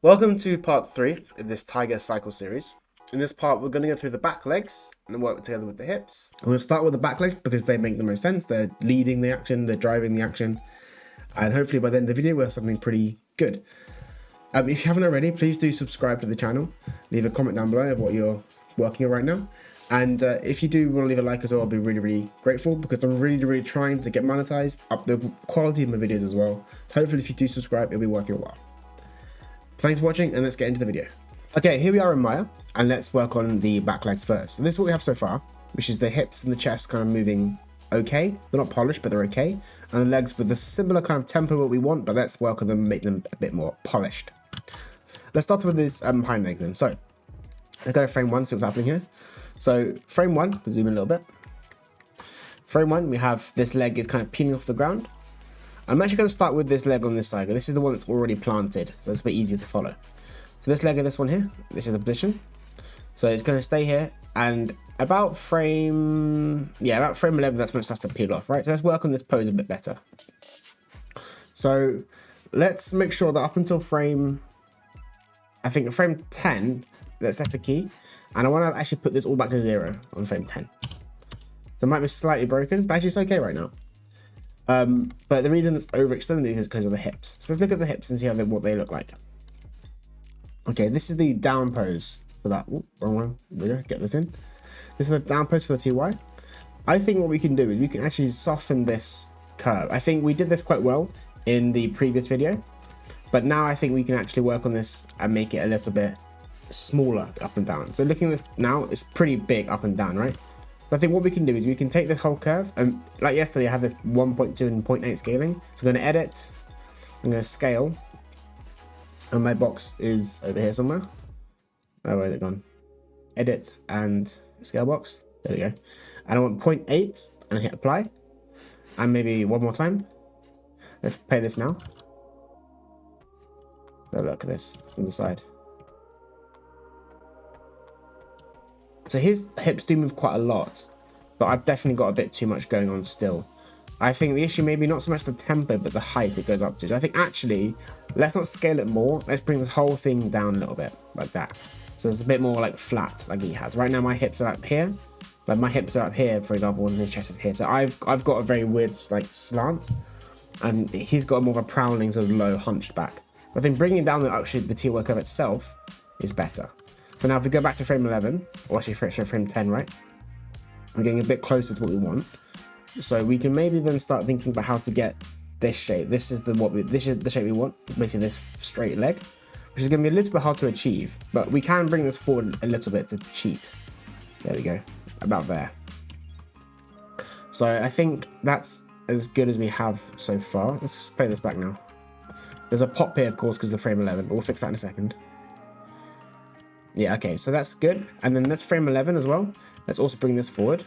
Welcome to part 3 of this Tiger Cycle series. In this part, we're going to go through the back legs and then work together with the hips. We'll start with the back legs because they make the most sense. They're leading the action, they're driving the action, and hopefully by the end of the video, we'll have something pretty good. If you haven't already, please do subscribe to the channel. Leave a comment down below of what you're working on right now. And if you do want to leave a like as well, I'll be really grateful because I'm really trying to get monetized, up the quality of my videos as well. So hopefully if you do subscribe, it'll be worth your while. Thanks for watching and let's get into the video. Okay, here we are in Maya and let's work on the back legs first. So this is what we have so far, which is the hips and the chest kind of moving okay. They're not polished, but they're okay. And the legs with a similar kind of tempo what we want, but let's work on them and make them a bit more polished. Let's start with this hind legs then. So let's go to frame 1, see what's happening here. So frame 1, zoom in a little bit. Frame 1, we have this leg is kind of peeling off the ground. I'm actually going to start with this leg on this side. This is the one that's already planted, so it's a bit easier to follow. So this leg and this one here, this is the position. So it's going to stay here, and about frame 11, that's when it starts to peel off, right? So let's work on this pose a bit better. So let's make sure that up until frame 10, let's set a key, and I want to actually put this all back to 0 on frame 10. So it might be slightly broken, but actually it's okay right now. But the reason it's overextended is because of the hips. So let's look at the hips and see what they look like. Okay, this is the down pose for that. Ooh, wrong one. There we go. Get this in. This is the down pose for the TY. I think what we can do is we can actually soften this curve. I think we did this quite well in the previous video, but now I think we can actually work on this and make it a little bit smaller up and down. So looking at this now, it's pretty big up and down, right? So I think what we can do is we can take this whole curve, and like yesterday I had this 1.2 and 0.8 scaling. So I'm going to edit, I'm going to scale, and my box is over here somewhere. Oh, where's it gone? Edit and scale box. There we go. And I want 0.8 and hit apply. And maybe one more time. Let's play this now. So look at this from the side. So his hips do move quite a lot, but I've definitely got a bit too much going on still. I think the issue maybe not so much the tempo, but the height it goes up to. So I think actually, let's not scale it more. Let's bring this whole thing down a little bit, like that. So it's a bit more like flat, like he has. Right now my hips are up here. Like my hips are up here, for example, and his chest is here. So I've got a very weird like slant, and he's got more of a prowling sort of low hunched back. I think bringing down the TY curve itself is better. So now if we go back to frame 11, or actually frame 10, right? We're getting a bit closer to what we want. So we can maybe then start thinking about how to get this shape. This is the shape we want, basically this straight leg, which is going to be a little bit hard to achieve, but we can bring this forward a little bit to cheat. There we go, about there. So I think that's as good as we have so far. Let's just play this back now. There's a pop here, of course, because of frame 11. We'll fix that in a second. Yeah, okay, so that's good. And then let's frame 11 as well. Let's also bring this forward.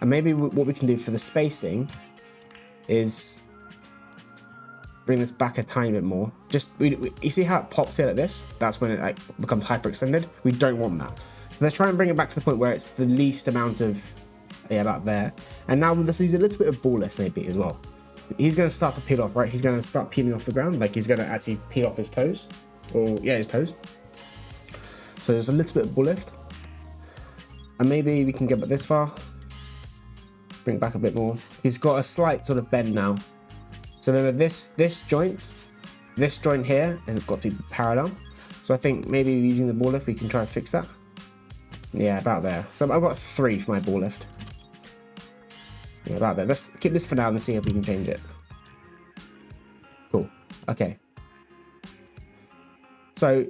And maybe what we can do for the spacing is bring this back a tiny bit more. Just, you see how it pops here like this? That's when it like becomes hyperextended. We don't want that. So let's try and bring it back to the point where it's the least amount of, yeah, about there. And now let's use a little bit of ball lift maybe as well. He's going to start to peel off, right? He's going to start peeling off the ground. Like he's going to actually peel off his toes. Or, yeah, his toes. So there's a little bit of ball lift. And maybe we can get this far. Bring it back a bit more. He's got a slight sort of bend now. So remember this joint here has got to be parallel. So I think maybe using the ball lift we can try and fix that. Yeah, about there. So I've got 3 for my ball lift. Yeah, about there. Let's keep this for now and see if we can change it. Cool. Okay. So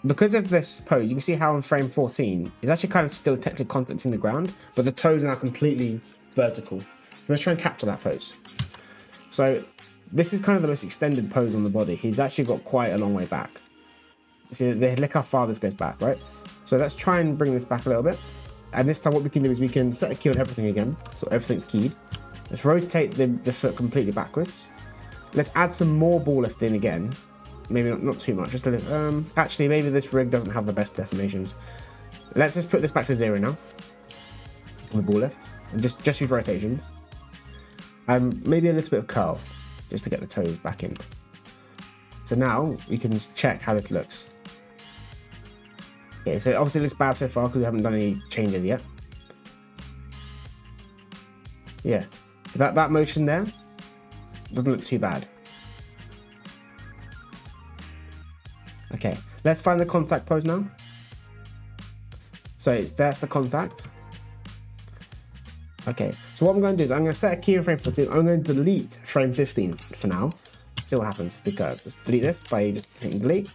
because of this pose, you can see how in frame 14, it's actually kind of still technically contacting the ground, but the toes are now completely vertical. So let's try and capture that pose. So this is kind of the most extended pose on the body. He's actually got quite a long way back. See, look how far this goes back, right? So let's try and bring this back a little bit. And this time what we can do is we can set a key on everything again. So everything's keyed. Let's rotate the foot completely backwards. Let's add some more ball lift in again. Maybe not too much, just a little. Actually, maybe this rig doesn't have the best deformations. Let's just put this back to 0 now. On the ball lift. And just use rotations. Maybe a little bit of curl, just to get the toes back in. So now we can check how this looks. Okay, so it obviously looks bad so far because we haven't done any changes yet. Yeah, that motion there doesn't look too bad. Okay, let's find the contact pose now. So that's the contact. Okay, so what I'm going to do is I'm going to set a key in frame 14. I'm going to delete frame 15 for now. See what happens to the curve. Let's delete this by just hitting delete.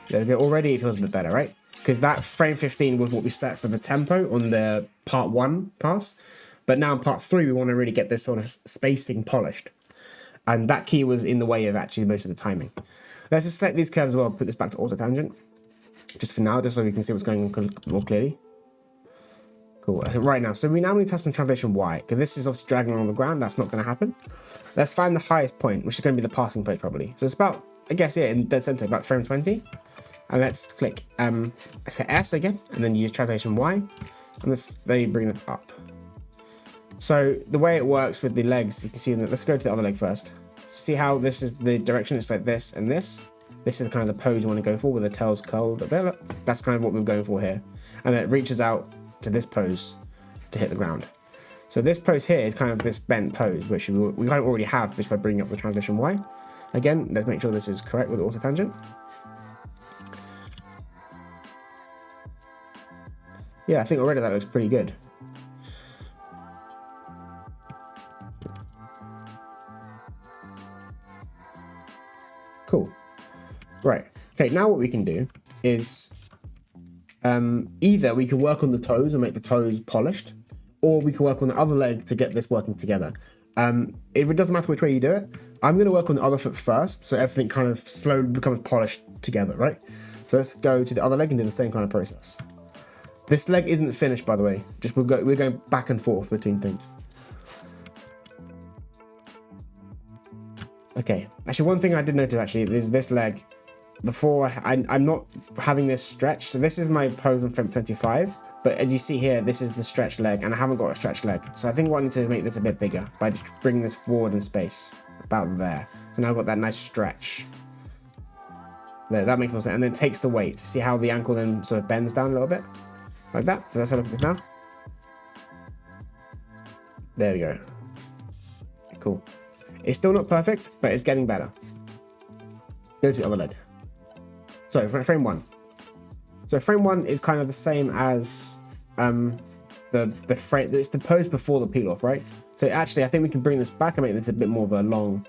There we go. Already it feels a bit better, right? Because that frame 15 was what we set for the tempo on the part 1 pass. But now in part 3, we want to really get this sort of spacing polished. And that key was in the way of actually most of the timing. Let's just select these curves as well, put this back to auto tangent. Just for now, just so we can see what's going on more clearly. Cool. Right now, so we now need to have some translation Y, because this is obviously dragging along the ground. That's not going to happen. Let's find the highest point, which is going to be the passing point probably. So it's about, I guess, yeah, in dead center, about frame 20. And let's click say S again, and then use translation Y, and then you bring it up. So the way it works with the legs, you can see that. Let's go to the other leg first. See how this is the direction? It's like this and this. This is kind of the pose you want to go for, with the tails curled a bit. Look, that's kind of what we're going for here. And then it reaches out to this pose to hit the ground. So this pose here is kind of this bent pose, which we kind of already have just by bringing up the translation Y. Again, let's make sure this is correct with the auto tangent. Yeah, I think already that looks pretty good. Cool. Right. Okay, now what we can do is either we can work on the toes and make the toes polished, or we can work on the other leg to get this working together. It doesn't matter which way you do it. I'm going to work on the other foot first, so everything kind of slowly becomes polished together, right? So let's go to the other leg and do the same kind of process. This leg isn't finished, by the way. Just we're going back and forth between things. Okay. Actually, one thing I did notice actually is this leg. Before I'm not having this stretch. So this is my pose on frame 25. But as you see here, this is the stretched leg, and I haven't got a stretched leg. So I think I need to make this a bit bigger by just bringing this forward in space, about there. So now I've got that nice stretch. There, that makes more sense. And then takes the weight. See how the ankle then sort of bends down a little bit? Like that. So let's have a look at this now. There we go. Cool. It's still not perfect, but it's getting better. Go to the other leg. So frame 1. So frame 1 is kind of the same as the frame. It's the pose before the peel off, right? So actually, I think we can bring this back and make this a bit more of a long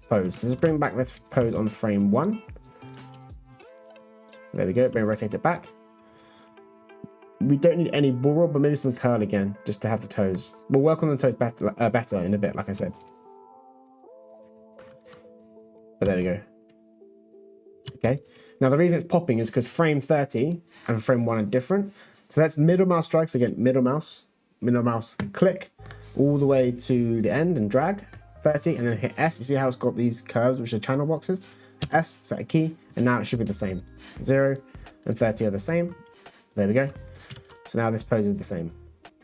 pose. Let's bring back this pose on frame 1. There we go. Bring rotate it back. We don't need any ball roll, but maybe some curl again, just to have the toes. We'll work on the toes better in a bit, like I said. But there we go. Okay. Now the reason it's popping is because frame 30 and frame 1 are different. So that's middle mouse strikes again. Middle mouse, click all the way to the end and drag 30, and then hit S. You see how it's got these curves, which are channel boxes. S, set a key, and now it should be the same. 0 and 30 are the same. There we go. So now this pose is the same.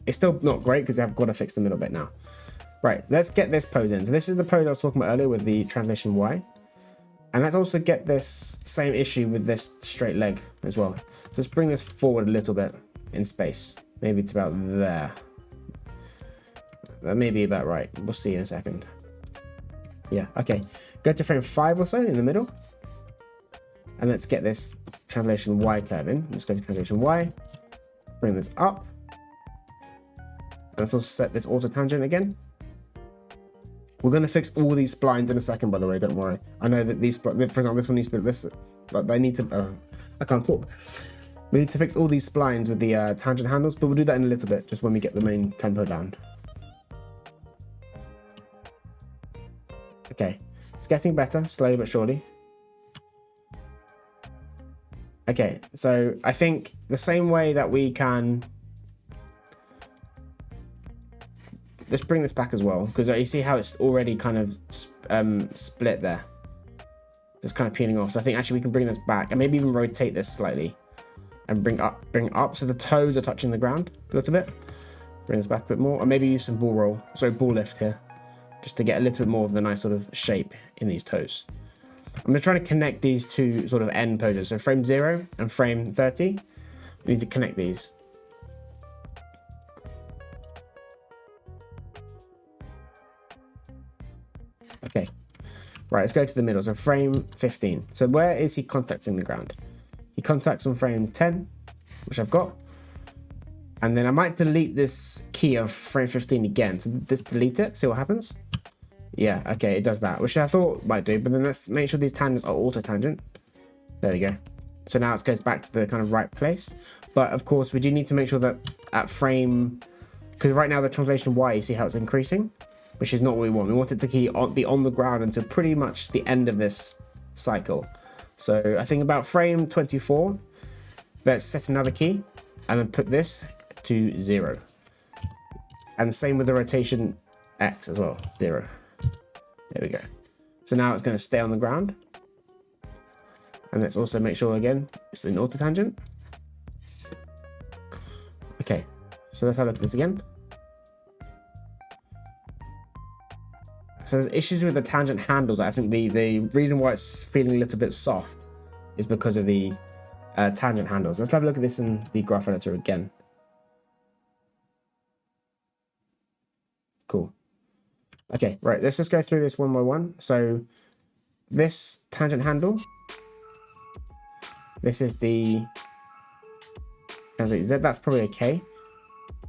It's still not great because I've got to fix the middle bit now. Right, let's get this pose in. So this is the pose I was talking about earlier with the translation Y. And let's also get this same issue with this straight leg as well. So let's bring this forward a little bit in space. Maybe it's about there. That may be about right. We'll see in a second. Yeah, okay. Go to frame 5 or so in the middle. And let's get this translation Y curve in. Let's go to translation Y. Bring this up. And let's also set this auto tangent again. We're going to fix all these splines in a second, by the way, don't worry. I know that these, for example, this one needs to be this, but I need to, I can't talk. We need to fix all these splines with the tangent handles, but we'll do that in a little bit, just when we get the main tempo down. Okay, it's getting better, slowly but surely. Okay, so I think the same way that we can... Let's bring this back as well, because you see how it's already kind of split there. Just kind of peeling off. So I think actually we can bring this back and maybe even rotate this slightly and bring up so the toes are touching the ground a little bit. Bring this back a bit more, or maybe use some ball lift here, just to get a little bit more of the nice sort of shape in these toes. I'm going to try to connect these two sort of end poses. So frame 0 and frame 30. We need to connect these. Okay. Right, let's go to the middle. So frame 15. So where is he contacting the ground? He contacts on frame 10, which I've got. And then I might delete this key of frame 15 again. So just delete it, see what happens. Yeah, okay, it does that, which I thought might do, but then let's make sure these tangents are auto tangent. There we go. So now it goes back to the kind of right place. But of course, we do need to make sure that at frame, because right now the translation Y, you see how it's increasing, which is not what we want. We want it to be on the ground until pretty much the end of this cycle. So I think about frame 24, let's set another key and then put this to 0. And same with the rotation X as well, 0. There we go. So now it's going to stay on the ground. And let's also make sure again, it's in auto tangent. Okay, so let's have a look at this again. So there's issues with the tangent handles. I think the reason why it's feeling a little bit soft is because of the tangent handles. Let's have a look at this in the graph editor again. Cool. Okay, right, let's just go through this one by one. So this tangent handle, this is the translate Z, that's probably okay.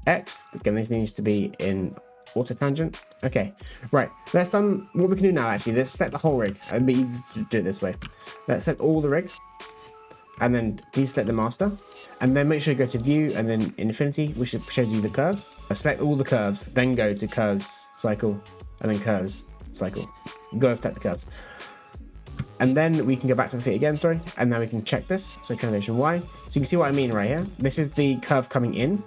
X, again, this needs to be in auto tangent. Okay, right, let's what we can do now actually, let's set the whole rig. It'd be easy to do it this way. Let's set all the rig and then deselect the master, and then make sure you go to view and then infinity, which shows you the curves. Select all the curves, then go to curves cycle and then curves cycle. You gotta select the curves. And then we can go back to the feet again, sorry, and now we can check this. So translation Y. So you can see what I mean right here. This is the curve coming in,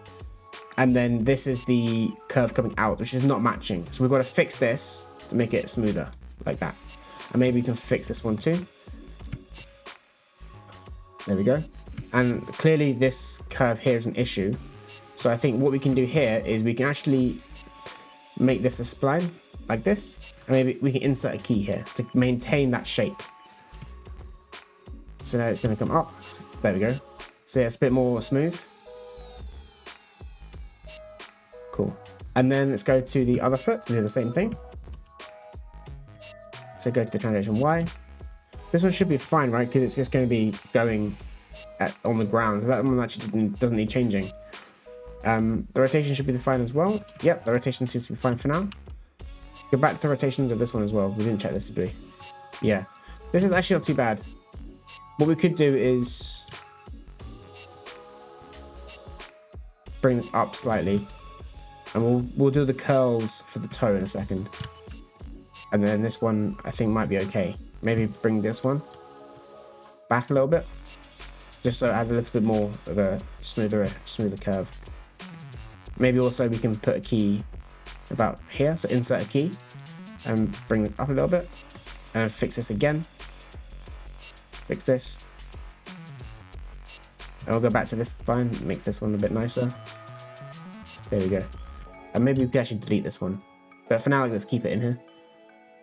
and then this is the curve coming out, which is not matching. So we've got to fix this to make it smoother, like that. And maybe we can fix this one too. There we go. And clearly this curve here is an issue. So I think what we can do here is we can actually make this a spline, like this. And maybe we can insert a key here to maintain that shape. So now it's going to come up. There we go. So yeah, it's a bit more smooth. Cool. And then let's go to the other foot and do the same thing. So go to the translation Y. This one should be fine, right? Because it's just going to be going on the ground. So that one actually doesn't need changing. The rotation should be fine as well. Yep, the rotation seems to be fine for now. Go back to the rotations of this one as well. We didn't check this to be. Yeah. This is actually not too bad. What we could do is bring this up slightly. And we'll do the curls for the toe in a second. And then this one I think might be okay. Maybe bring this one back a little bit, just so it has a little bit more of a smoother curve. Maybe also we can put a key about here, so insert a key and bring this up a little bit and fix this again. Fix this. And we'll go back to this spine, makes this one a bit nicer. There we go. And maybe we can actually delete this one. But for now, let's keep it in here.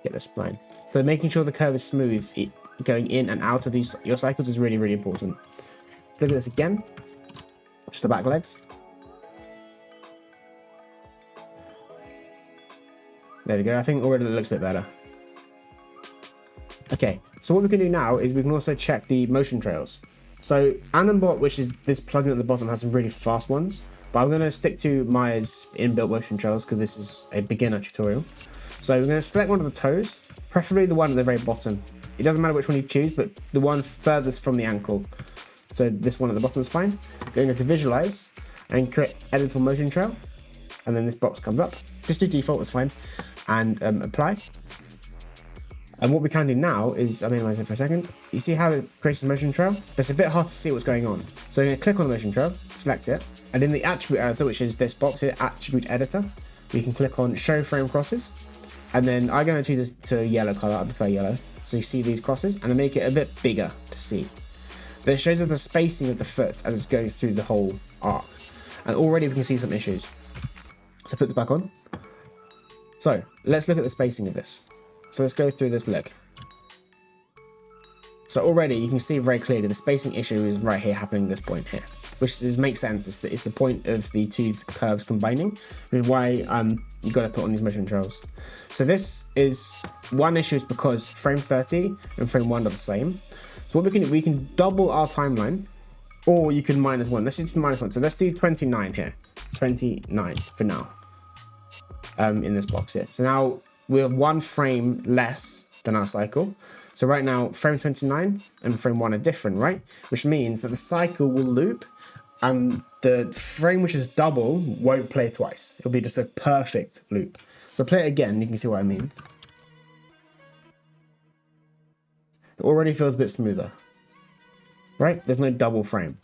Get the spline. So making sure the curve is smooth, going in and out of your cycles is really, really important. Let's look at this again. Just the back legs. There we go. I think already it looks a bit better. Okay, so what we can do now is we can also check the motion trails. So Animate, which is this plugin at the bottom, has some really fast ones. But I'm going to stick to Maya's inbuilt motion trails because this is a beginner tutorial. So we're going to select one of the toes, preferably the one at the very bottom. It doesn't matter which one you choose, but the one furthest from the ankle. So this one at the bottom is fine. Going to visualize and create editable motion trail. And then this box comes up. Just do default, it's fine. And apply. And what we can do now is, I'll minimize it for a second. You see how it creates a motion trail? But it's a bit hard to see what's going on. So I'm going to click on the motion trail, select it. And in the attribute editor, which is this box here, attribute editor, we can click on show frame crosses. And then I'm going to choose this to a yellow color. I prefer yellow. So you see these crosses and I make it a bit bigger to see. But it shows us the spacing of the foot as it's going through the whole arc. And already we can see some issues. So put this back on. So let's look at the spacing of this. So let's go through this leg. So already you can see very clearly the spacing issue is right here happening at this point here, which makes sense. It's the point of the two curves combining, which is why you got to put on these motion controls. So this is one issue is because frame 30 and frame 1 are the same. So what we can do, we can double our timeline, or you can -1. Let's do -1. So let's do 29 here, 29 for now. In this box here. So now we have 1 frame less than our cycle. So right now, frame 29 and frame 1 are different, right? Which means that the cycle will loop and the frame which is double won't play twice. It'll be just a perfect loop. So play it again, you can see what I mean. It already feels a bit smoother, right? There's no double frame.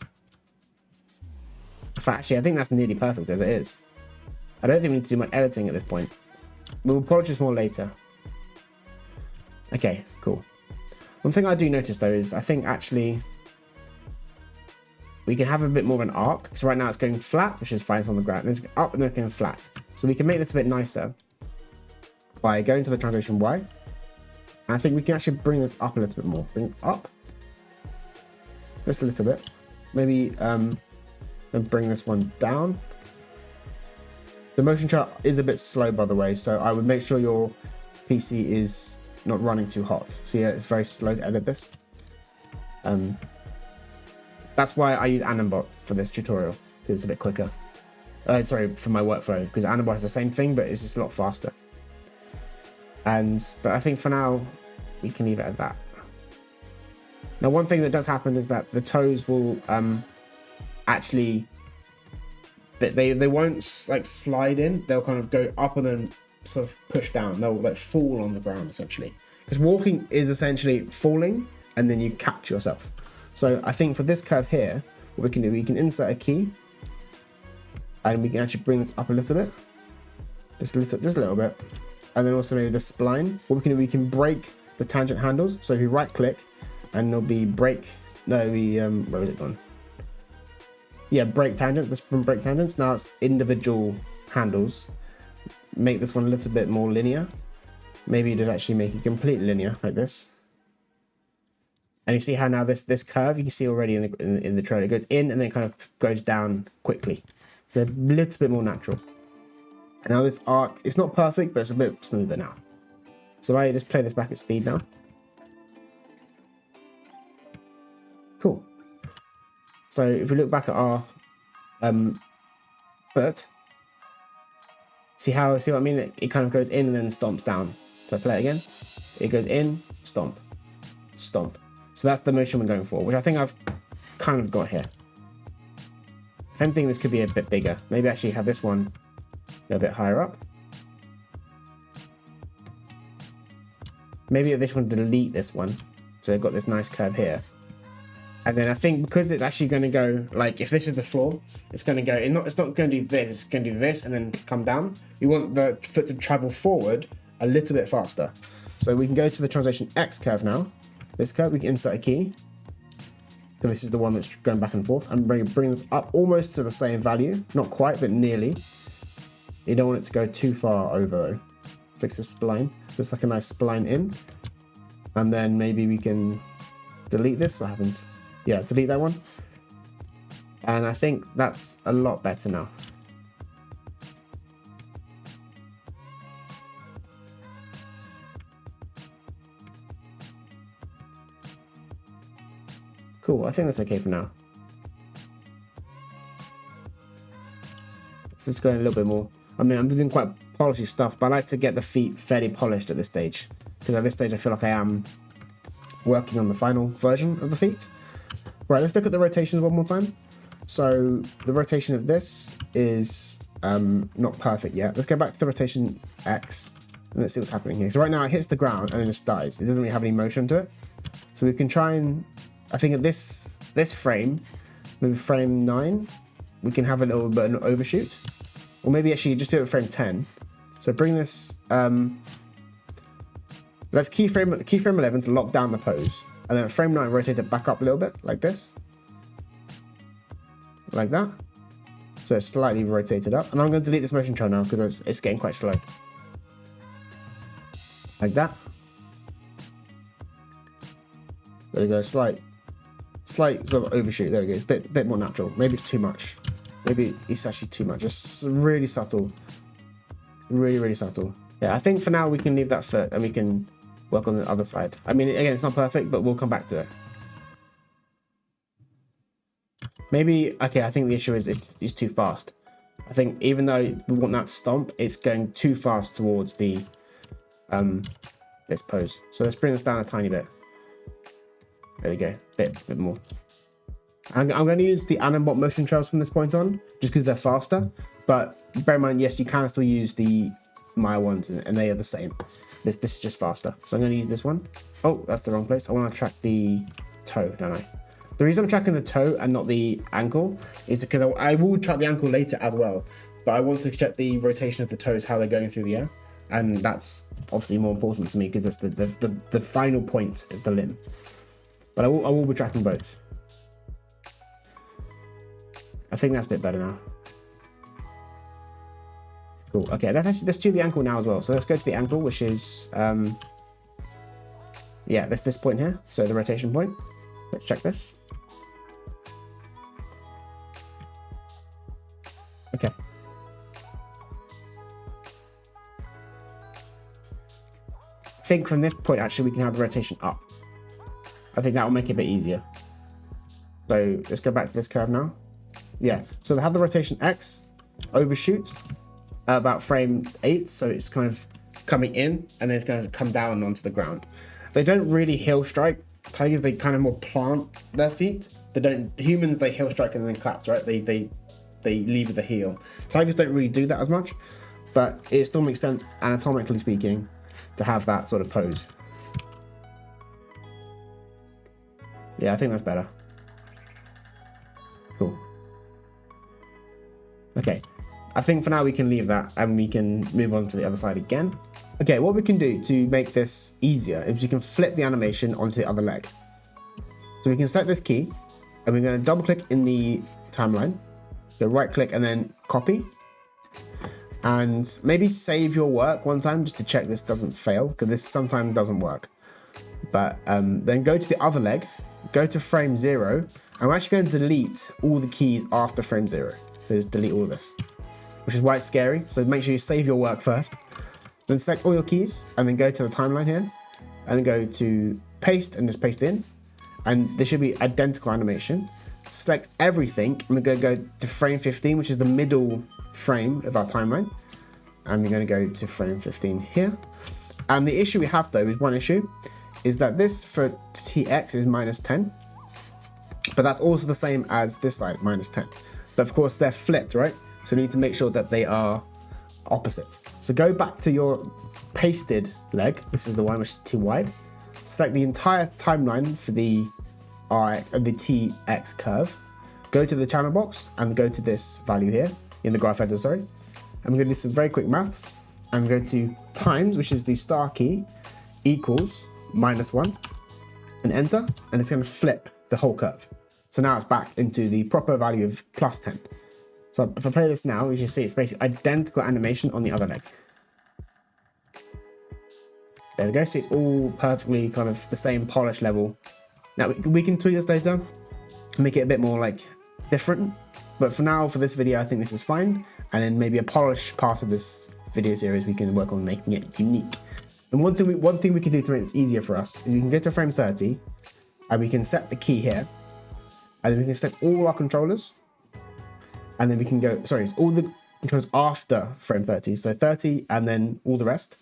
In fact, actually, I think that's nearly perfect as it is. I don't think we need to do much editing at this point. We'll polish this more later. Okay, cool. One thing I do notice though is I think actually we can have a bit more of an arc. Because right now it's going flat, which is fine, it's on the ground. Then it's up and then it's going flat. So we can make this a bit nicer by going to the translation Y. And I think we can actually bring this up a little bit more. Bring it up. Just a little bit. Maybe then bring this one down. The motion chart is a bit slow, by the way, so I would make sure your PC is not running too hot. So yeah, it's very slow to edit this. That's why I use Animate for this tutorial, because it's a bit quicker. Sorry, for my workflow, because Animate has the same thing, but it's just a lot faster. But I think for now, we can leave it at that. Now, one thing that does happen is that the toes will actually... They won't like slide in, they'll kind of go up and then sort of push down. They'll like fall on the ground essentially. Because walking is essentially falling and then you catch yourself. So I think for this curve here, what we can do, we can insert a key and we can actually bring this up a little bit. Just a little bit. And then also maybe the spline. What we can do, we can break the tangent handles. So if you right click and there'll be break, no, where is it gone? Yeah, break tangent. This from break tangents. Now it's individual handles. Make this one a little bit more linear. Maybe just actually make it completely linear like this. And you see how now this curve, you can see already in the trailer, it goes in and then kind of goes down quickly. So a little bit more natural. And now this arc, it's not perfect, but it's a bit smoother now. So I just play this back at speed now. Cool. So if we look back at our foot, see what I mean? It kind of goes in and then stomps down. So I play it again. It goes in, stomp, stomp. So that's the motion we're going for, which I think I've kind of got here. If anything, this could be a bit bigger. Maybe actually have this one go a bit higher up. Maybe this one delete this one. So I've got this nice curve here. And then I think because it's actually going to go, like if this is the floor, it's going to go, it's not going to do this, it's going to do this and then come down. We want the foot to travel forward a little bit faster. So we can go to the translation X curve now. This curve, we can insert a key. And this is the one that's going back and forth. And bring this up almost to the same value. Not quite, but nearly. You don't want it to go too far over though. Fix the spline. Just like a nice spline in. And then maybe we can delete this. What happens? Yeah, delete that one. And I think that's a lot better now. Cool, I think that's okay for now. Let's just go in a little bit more. I mean, I'm doing quite polishy stuff, but I like to get the feet fairly polished at this stage. Because at this stage, I feel like I am working on the final version of the feet. Right, let's look at the rotations one more time. So the rotation of this is not perfect yet. Let's go back to the rotation X and let's see what's happening here. So right now it hits the ground and then it dies. It doesn't really have any motion to it. So we can try and, I think at this frame, maybe frame 9, we can have a little bit of an overshoot. Or maybe actually just do it at frame 10. So bring this, let's keyframe 11 to lock down the pose. And then at frame 9, rotate it back up a little bit, like this. Like that. So it's slightly rotated up. And I'm going to delete this motion chart now because it's getting quite slow. Like that. There we go, slight sort of overshoot. There we go, it's a bit more natural. Maybe it's too much. Maybe it's actually too much. It's really subtle. Really subtle. Yeah, I think for now we can leave that foot and we can work on the other side. I mean, again, it's not perfect, but we'll come back to it. Maybe, okay, I think the issue is it's too fast. I think even though we want that stomp, it's going too fast towards the this pose. So let's bring this down a tiny bit. There we go, bit more. I'm going to use the Animate motion trails from this point on, just because they're faster. But bear in mind, yes, you can still use the Maya ones, and they are the same. This is just faster. So I'm going to use this one. Oh, that's the wrong place. I want to track the toe, don't I? The reason I'm tracking the toe and not the ankle is because I will track the ankle later as well. But I want to check the rotation of the toes, how they're going through the air. And that's obviously more important to me because it's the final point of the limb. But I will be tracking both. I think that's a bit better now. Cool. Okay, let's do the ankle now as well. So let's go to the ankle, which is yeah, this point here. So the rotation point. Let's check this. Okay. I think from this point, actually, we can have the rotation up. I think that will make it a bit easier. So let's go back to this curve now. Yeah, so they have the rotation X, overshoot, about frame 8, so it's kind of coming in, and then it's going to come down onto the ground. They don't really heel strike. Tigers, they kind of more plant their feet. They don't. Humans, they heel strike and then claps, right? They lead with the heel. Tigers don't really do that as much, but it still makes sense, anatomically speaking, to have that sort of pose. Yeah, I think that's better. Cool. Okay, I think for now we can leave that and we can move on to the other side again. Okay, what we can do to make this easier is we can flip the animation onto the other leg. So we can select this key and we're going to double click in the timeline, go right click and then copy. And maybe save your work one time just to check this doesn't fail, because this sometimes doesn't work. But then go to the other leg, go to frame 0, and we're actually going to delete all the keys after frame 0. So just delete all of this, which is why it's scary. So make sure you save your work first. Then select all your keys and then go to the timeline here and then go to paste and just paste in. And there should be identical animation. Select everything and we're going to go to frame 15, which is the middle frame of our timeline. And we're going to go to frame 15 here. And the issue we have though is one issue is that this for TX is -10, but that's also the same as this side, -10. But of course they're flipped, right? So you need to make sure that they are opposite. So go back to your pasted leg. This is the one which is too wide. Select the entire timeline for the TX curve. Go to the channel box and go to this value here in the graph editor, sorry. And we're going to do some very quick maths. And go to times, which is the star key, equals -1, and enter. And it's going to flip the whole curve. So now it's back into the proper value of +10. So if I play this now, you can see it's basically identical animation on the other leg. There we go. See, it's all perfectly kind of the same polish level. Now we can tweak this later, make it a bit more like different. But for now, for this video, I think this is fine. And then maybe a polish part of this video series, we can work on making it unique. And one thing we can do to make this easier for us is we can go to frame 30 and we can set the key here. And then we can select all our controllers. And then we can go, sorry, it's all the controls after frame 30. So 30 and then all the rest.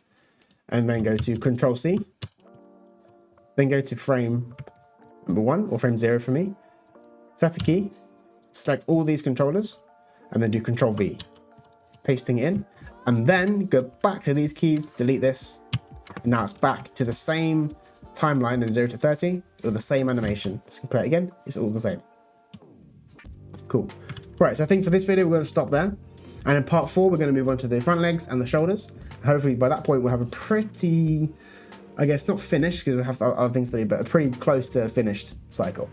And then go to Control C. Then go to frame number 1 or frame 0 for me. Set a key. Select all these controllers. And then do Control V. Pasting it in. And then go back to these keys, delete this. And now it's back to the same timeline of 0 to 30 with the same animation. Let's play it again. It's all the same. Cool. Right, so I think for this video, we're going to stop there. And in part 4, we're going to move on to the front legs and the shoulders. And hopefully by that point, we'll have a pretty, I guess, not finished, because we'll have other things to do, but a pretty close to finished cycle.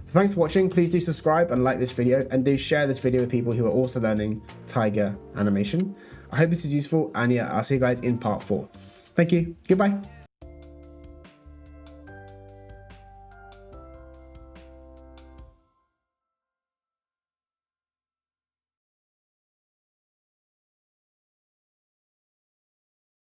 So thanks for watching. Please do subscribe and like this video, and do share this video with people who are also learning tiger animation. I hope this is useful, and yeah, I'll see you guys in part 4. Thank you. Goodbye.